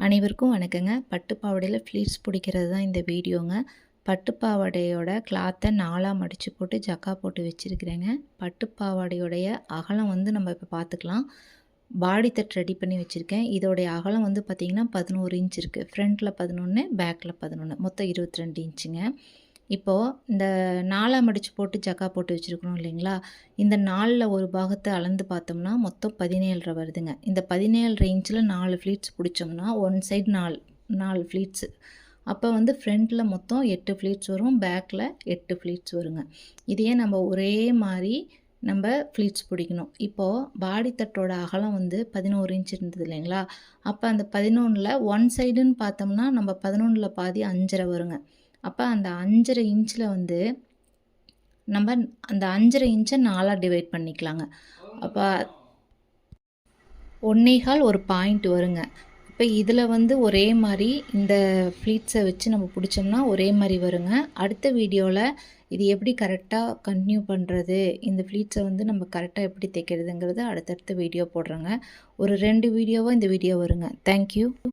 அனைவருக்கும் வணக்கங்க. பட்டு பாவாடையில் ஃப்ளீட்ஸ் பிடிக்கிறது தான் இந்த வீடியோங்க. பட்டு பாவாடையோட கிளாத்தை 4ஆக மடித்து போட்டு ஜக்கா போட்டு வச்சுருக்கிறேங்க. பட்டு பாவாடையோடைய அகலம் வந்து நம்ம இப்போ பார்த்துக்கலாம். பாடி தட் ரெடி பண்ணி வச்சுருக்கேன். இதோடைய அகலம் வந்து பார்த்திங்கன்னா 11 இன்ச் இருக்குது. ஃப்ரண்ட்டில் 11, பேக்கில் 11, மொத்தம் 22 இன்ச்சுங்க. இப்போது இந்த 4ஆக மடித்து போட்டு ஜக்கா போட்டு வச்சுருக்கணும் இல்லைங்களா? இந்த 4ல் ஒரு பாகத்தை அளந்து பார்த்தோம்னா மொத்தம் 17 வருதுங்க. இந்த 17 இன்ச்சில் 4 ஃப்ளீட்ஸ் பிடிச்சோம்னா ஒன் சைடு 4 ஃப்ளீட்ஸு. அப்போ வந்து ஃப்ரண்ட்டில் மொத்தம் 8 ஃப்ளீட்ஸ் வரும், பேக்கில் 8 ஃப்ளீட்ஸ் வருங்க. இதையே நம்ம ஒரே மாதிரி நம்ம ஃப்ளீட்ஸ் பிடிக்கணும். இப்போது பாடி தட்டோட அகலம் வந்து 11 இன்ச் இருந்தது இல்லைங்களா? அப்போ அந்த 11ல் ஒன் சைடுன்னு பார்த்தோம்னா நம்ம 11ல் பாதி 5.5 வருங்க. அப்போ அந்த 5.5 இன்ச்சில் வந்து நம்ம அந்த 5.5 இன்ச்சை 4ஆக டிவைட் பண்ணிக்கலாங்க. அப்போ 1.25 ஒரு பாயிண்ட் வருங்க. இப்போ இதில் வந்து ஒரே மாதிரி இந்த ஃப்ளீட்ஸை வச்சு நம்ம பிடிச்சோம்னா ஒரே மாதிரி வருங்க. அடுத்த வீடியோவில் இது எப்படி கரெக்டாக கன்டினியூ பண்ணுறது, இந்த ஃப்ளீட்ஸை வந்து நம்ம கரெக்டாக எப்படி தைக்கிறதுங்கிறது அடுத்தடுத்த வீடியோ போடுறேங்க. ஒரு 2 வீடியோவாக இந்த வீடியோ வருங்க. தேங்க்யூ.